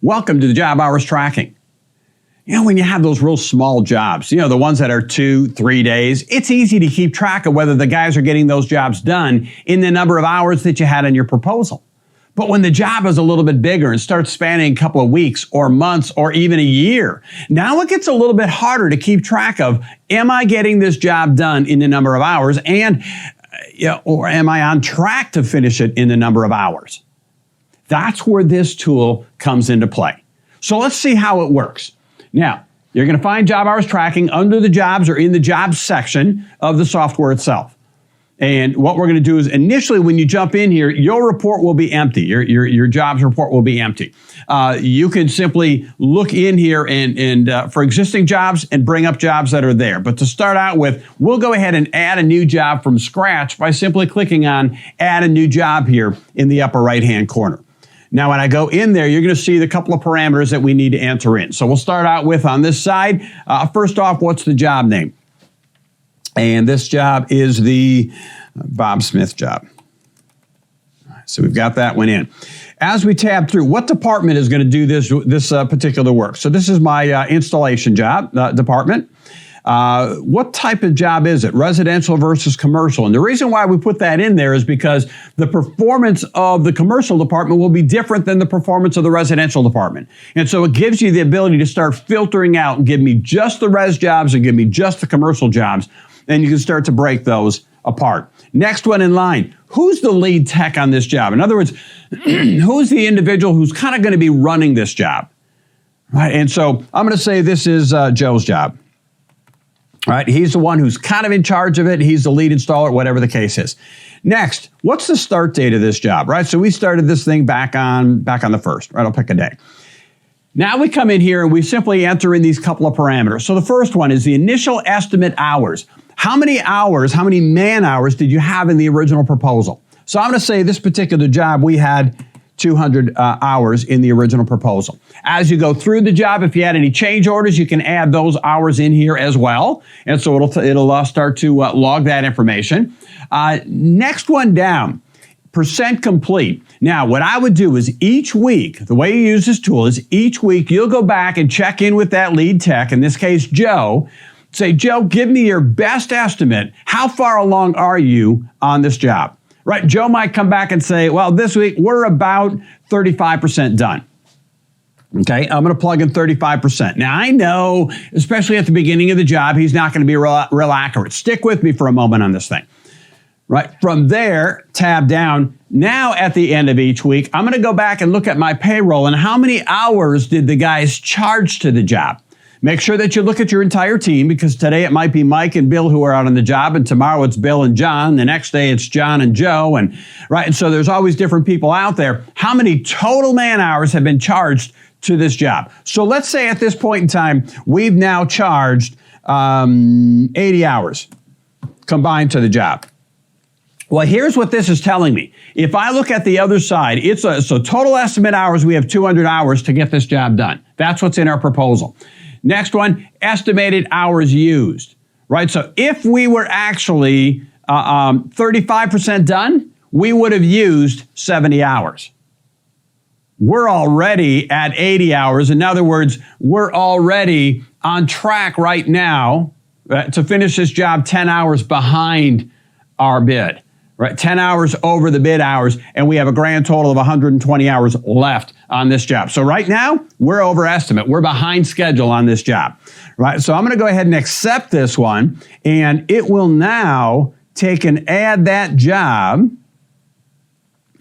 Welcome to the job hours tracking. You know, when you have those real small jobs, the ones that are 2-3 days, it's easy to keep track of whether the guys are getting those jobs done in the number of hours that you had in your proposal. But when the job is a little bit bigger and starts spanning a couple of weeks or months or even a year, now it gets a little bit harder to keep track of, am I getting this job done in the number of hours and, or am I on track to finish it in the number of hours? That's where this tool comes into play. So let's see how it works. Now, you're going to find job hours tracking under the jobs or in the jobs section of the software itself. And what we're going to do is initially when you jump in here, your report will be empty. Your jobs report will be empty. You can simply look in here and for existing jobs and bring up jobs that are there. But to start out with, we'll go ahead and add a new job from scratch by simply clicking on Add a New Job here in the upper right-hand corner. Now, when I go in there, you're going to see the couple of parameters that we need to enter in. So we'll start out with on this side. First off, what's the job name? And this job is the Bob Smith job. So we've got that one in. As we tab through, what department is going to do this particular work? So this is my installation job department. What type of job is it? Residential versus commercial. And the reason why we put that in there is because the performance of the commercial department will be different than the performance of the residential department. And so it gives you the ability to start filtering out and give me just the res jobs and give me just the commercial jobs. And you can start to break those apart. Next one in line, who's the lead tech on this job? In other words, who's the individual who's kind of going to be running this job? Right? And so I'm going to say this is Joe's job. All right, he's the one who's kind of in charge of it. He's the lead installer, whatever the case is. Next, what's the start date of this job, right? So we started this thing back on the 1st, right? I'll pick a day. Now we come in here and we simply enter in these couple of parameters. So the first one is the initial estimate hours. How many hours, how many man hours did you have in the original proposal? So I'm going to say this particular job, we had 200 hours in the original proposal. As you go through the job, if you had any change orders, you can add those hours in here as well. And so it'll start to log that information. Next one down, percent complete. Now, what I would do is each week, the way you use this tool is each week you'll go back and check in with that lead tech, in this case, Joe. Say, Joe, give me your best estimate. How far along are you on this job? Right, Joe might come back and say, well, this week we're about 35% done. Okay, I'm going to plug in 35%. Now, I know, especially at the beginning of the job, he's not going to be real accurate. Stick with me for a moment on this thing. Right, from there, tab down. Now, at the end of each week, I'm going to go back and look at my payroll and how many hours did the guys charge to the job. Make sure that you look at your entire team, because today it might be Mike and Bill who are out on the job, and tomorrow it's Bill and John. The next day it's John and Joe, and so there's always different people out there. How many total man hours have been charged to this job? So let's say at this point in time, we've now charged 80 hours combined to the job. Well, here's what this is telling me. If I look at the other side, so total estimate hours, we have 200 hours to get this job done. That's what's in our proposal. Next one, estimated hours used, right? So if we were actually 35% done, we would have used 70 hours. We're already at 80 hours. In other words, we're already on track right now to finish this job 10 hours behind our bid. Right, 10 hours over the bid hours, and we have a grand total of 120 hours left on this job. So right now, we're over estimate. We're behind schedule on this job. Right, so I'm going to go ahead and accept this one, and it will now take and add that job.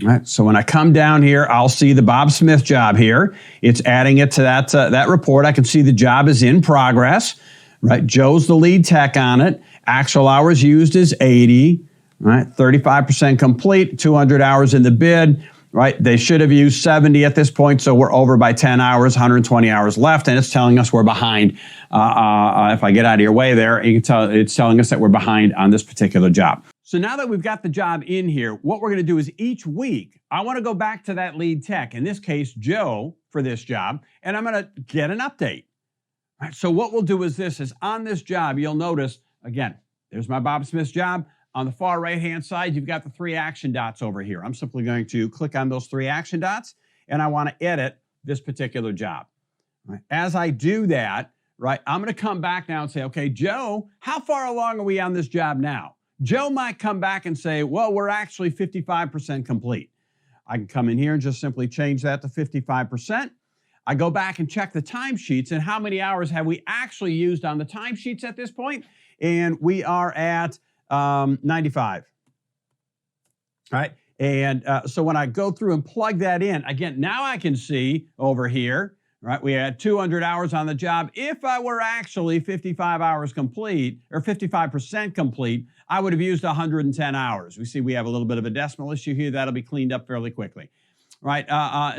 Right, so when I come down here, I'll see the Bob Smith job here. It's adding it to that report. I can see the job is in progress. Right, Joe's the lead tech on it. Actual hours used is 80. Right, 35% complete, 200 hours in the bid, right? They should have used 70 at this point, so we're over by 10 hours, 120 hours left, and it's telling us we're behind. If I get out of your way there, you can tell it's telling us that we're behind on this particular job. So now that we've got the job in here, what we're going to do is each week, I want to go back to that lead tech, in this case, Joe, for this job, and I'm going to get an update. Right, so what we'll do is this, is on this job, you'll notice, again, there's my Bob Smith's job. On the far right-hand side, you've got the 3 action dots over here. I'm simply going to click on those 3 action dots, and I want to edit this particular job. Right? As I do that, right, I'm going to come back now and say, okay, Joe, how far along are we on this job now? Joe might come back and say, well, we're actually 55% complete. I can come in here and just simply change that to 55%. I go back and check the timesheets and how many hours have we actually used on the timesheets at this point? And we are at 95. All right. And so when I go through and plug that in, again, now I can see over here, right, we had 200 hours on the job. If I were actually 55 hours complete or 55% complete, I would have used 110 hours. We see we have a little bit of a decimal issue here. That'll be cleaned up fairly quickly. Right.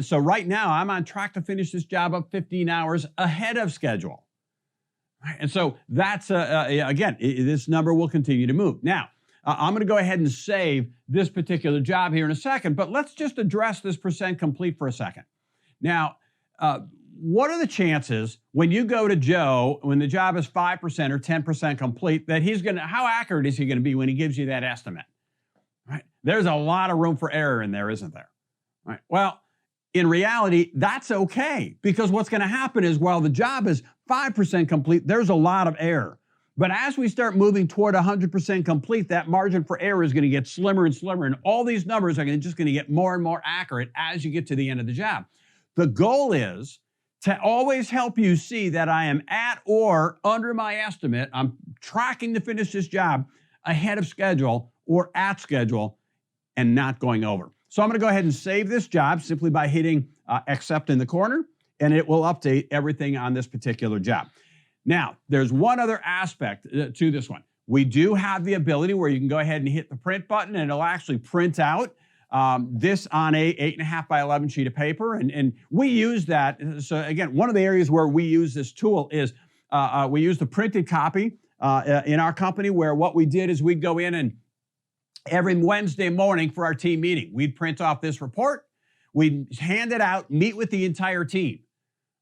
So right now I'm on track to finish this job up 15 hours ahead of schedule. Right. And so that's, again, this number will continue to move. Now, I'm going to go ahead and save this particular job here in a second, but let's just address this percent complete for a second. Now, what are the chances when you go to Joe, when the job is 5% or 10% complete, that how accurate is he going to be when he gives you that estimate? Right. There's a lot of room for error in there, isn't there? Right. Well, in reality, that's okay, because what's going to happen is while the job is 5% complete, there's a lot of error. But as we start moving toward 100% complete, that margin for error is going to get slimmer and slimmer, and all these numbers are just going to get more and more accurate as you get to the end of the job. The goal is to always help you see that I am at or under my estimate. I'm tracking to finish this job ahead of schedule or at schedule and not going over. So I'm going to go ahead and save this job simply by hitting accept in the corner, and it will update everything on this particular job. Now, there's one other aspect to this one. We do have the ability where you can go ahead and hit the print button, and it'll actually print out this on a 8.5 by 11 sheet of paper. And we use that. So again, one of the areas where we use this tool is we use the printed copy in our company, where what we did is we'd go in and every Wednesday morning for our team meeting, we'd print off this report, we'd hand it out, meet with the entire team.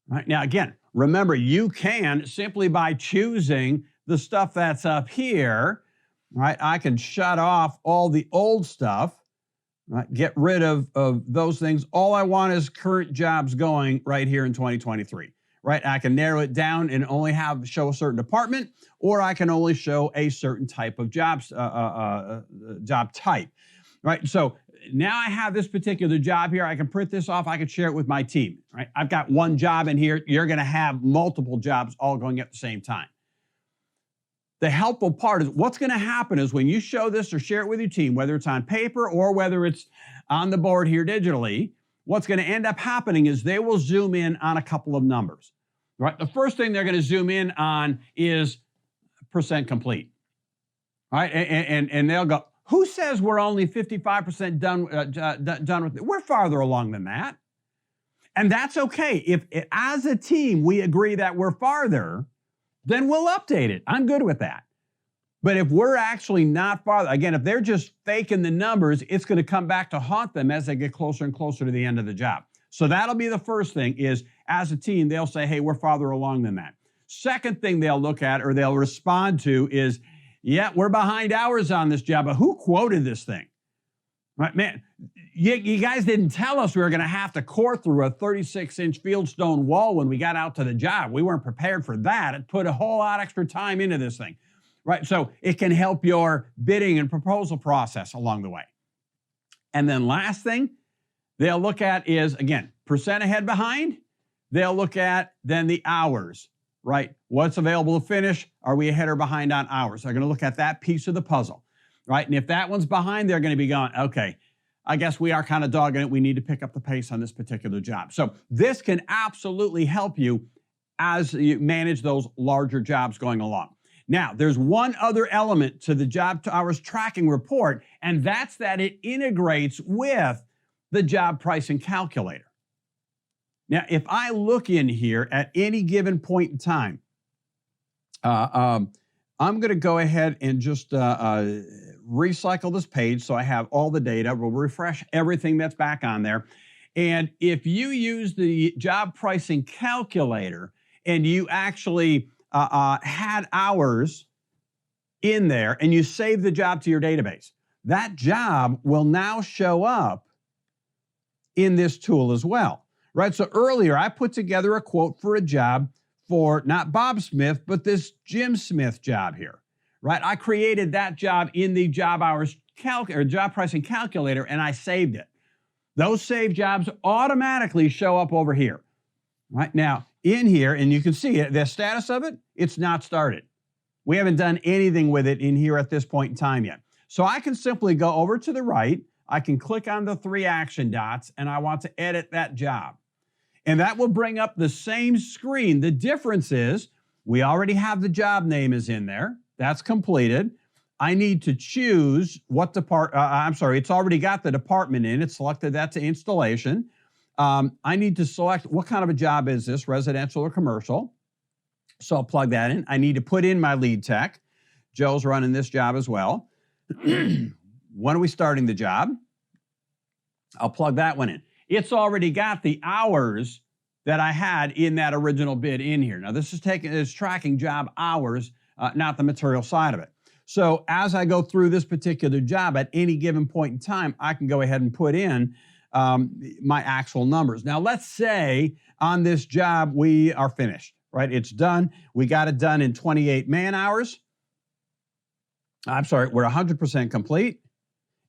Right? Now, again, remember, you can simply by choosing the stuff that's up here, right? I can shut off all the old stuff, right? Get rid of those things. All I want is current jobs going right here in 2023. Right? I can narrow it down and only show a certain department, or I can only show a certain type of jobs, job type. Right? So now I have this particular job here. I can print this off. I can share it with my team. Right? I've got one job in here. You're going to have multiple jobs all going at the same time. The helpful part is what's going to happen is when you show this or share it with your team, whether it's on paper or whether it's on the board here digitally, what's going to end up happening is they will zoom in on a couple of numbers, right? The first thing they're going to zoom in on is percent complete, right? And they'll go, who says we're only 55% done with it? We're farther along than that. And that's okay. If as a team we agree that we're farther, then we'll update it. I'm good with that. But if we're actually not farther, again, if they're just faking the numbers, it's going to come back to haunt them as they get closer and closer to the end of the job. So that'll be the first thing is, as a team, they'll say, hey, we're farther along than that. Second thing they'll look at or they'll respond to is, yeah, we're behind hours on this job, but who quoted this thing? Right, man, you guys didn't tell us we were going to have to core through a 36-inch fieldstone wall when we got out to the job. We weren't prepared for that. It put a whole lot extra time into this thing. Right, so it can help your bidding and proposal process along the way. And then last thing they'll look at is, again, percent ahead behind. They'll look at then the hours, right? What's available to finish? Are we ahead or behind on hours? They're going to look at that piece of the puzzle, right? And if that one's behind, they're going to be going, okay, I guess we are kind of dogging it. We need to pick up the pace on this particular job. So this can absolutely help you as you manage those larger jobs going along. Now, there's one other element to the job hours tracking report, and that's that it integrates with the job pricing calculator. Now, if I look in here at any given point in time, I'm going to go ahead and just recycle this page so I have all the data. We'll refresh everything that's back on there. And if you use the job pricing calculator and you actually had hours in there and you save the job to your database, that job will now show up in this tool as well, right? So earlier I put together a quote for a job for not Bob Smith, but this Jim Smith job here, right? I created that job in the job hours or job pricing calculator, and I saved it. Those saved jobs automatically show up over here, right? Now in here, and you can see it, the status of it, it's not started. We haven't done anything with it in here at this point in time yet. So I can simply go over to the right. I can click on the 3 action dots, and I want to edit that job. And that will bring up the same screen. The difference is we already have the job name is in there. That's completed. I need to choose what it's already got the department in. It's selected that to installation. I need to select what kind of a job is this, residential or commercial. So I'll plug that in. I need to put in my lead tech. Joe's running this job as well. When are we starting the job? I'll plug that one in. It's already got the hours that I had in that original bid in here. Now this is tracking job hours, not the material side of it. So as I go through this particular job at any given point in time, I can go ahead and put in my actual numbers. Now let's say on this job we are finished, right? It's done. We got it done in 28 man hours. I'm sorry, we're 100% complete,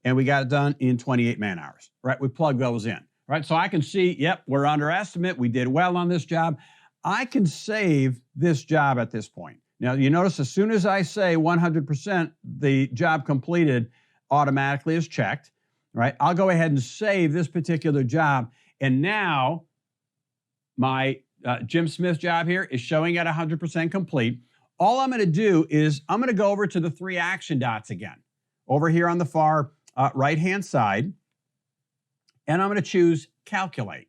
and we got it done in 28 man hours, right? We plug those in. Right, so I can see, yep, we're under estimate. We did well on this job. I can save this job at this point. Now, you notice as soon as I say 100%, the job completed automatically is checked, right? I'll go ahead and save this particular job. And now my Jim Smith job here is showing at 100% complete. All I'm going to do is I'm going to go over to the 3 action dots again, over here on the far right-hand side. And I'm going to choose calculate.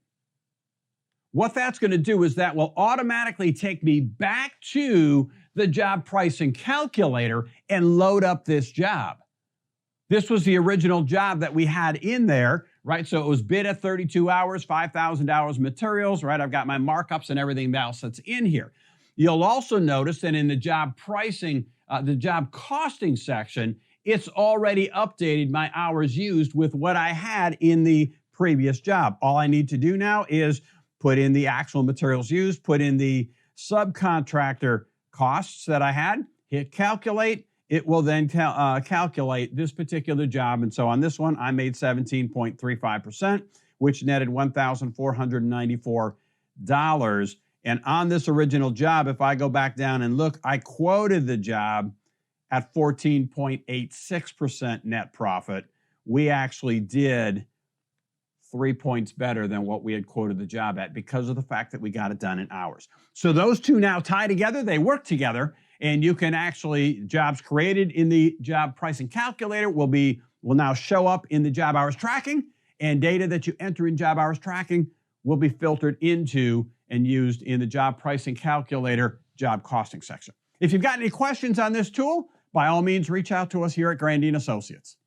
What that's going to do is that will automatically take me back to the job pricing calculator and load up this job. This was the original job that we had in there, right? So it was bid at 32 hours, $5,000 materials, right? I've got my markups and everything else that's in here. You'll also notice that in the job pricing, the job costing section, it's already updated my hours used with what I had in the previous job. All I need to do now is put in the actual materials used, put in the subcontractor costs that I had, hit calculate. It will then calculate this particular job. And so on this one, I made 17.35%, which netted $1,494. And on this original job, if I go back down and look, I quoted the job at 14.86% net profit. We actually did 3 points better than what we had quoted the job at because of the fact that we got it done in hours. So those two now tie together, they work together, and you can actually, jobs created in the job pricing calculator will now show up in the job hours tracking, and data that you enter in job hours tracking will be filtered into and used in the job pricing calculator job costing section. If you've got any questions on this tool, by all means, reach out to us here at Grandy & Associates.